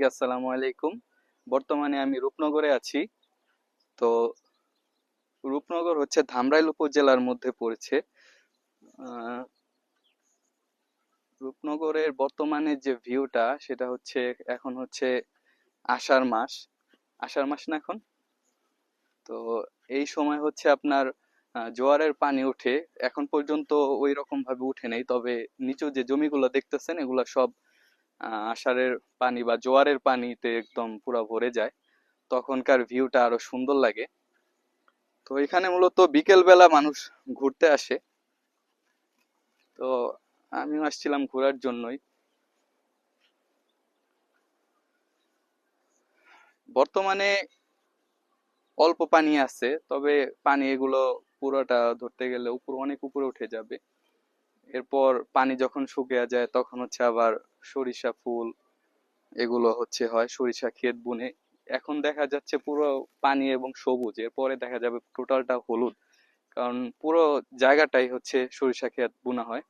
আসসালামু আলাইকুম। বর্তমানে আমি রূপনগরে আছি। তো রূপনগর হচ্ছে ধামরাইল উপজেলার মধ্যে পড়েছে। আহ, রূপনগরের বর্তমানে যে ভিউটা সেটা হচ্ছে এখন হচ্ছে আষাঢ় মাস। আষাঢ় মাস না এখন? তো এই সময় হচ্ছে আপনার জোয়ারের পানি ওঠে। এখন পর্যন্ত ওই রকম ভাবে উঠে নেই, তবে নিচু যে জমিগুলো দেখতেছেন এগুলা সব আষাঢ়ের পানি বা জোয়ারের পানিতে একদম পুরো ভরে যায়। তখনকার ভিউটা আরো সুন্দর লাগে। তো এখানে মূলত বিকেল বেলা মানুষ ঘুরতে আসে। তো আমিও আসছিলাম ঘোরার জন্যই। বর্তমানে অল্প পানি আছে, তবে পানি এগুলো পুরোটা ধরতে গেলে অনেক উপরে উঠে যাবে। এরপর পানি যখন শুকিয়ে যায় তখন হচ্ছে আবার সরিষা ফুল এগুলো হয়, সরিষা ক্ষেত বুনে। এখন দেখা যাচ্ছে পুরো পানি এবং সবুজ, এরপরে দেখা যাবে টোটালটা হলুদ, কারণ পুরো জায়গাটাই হচ্ছে সরিষা ক্ষেত বোনা হয়।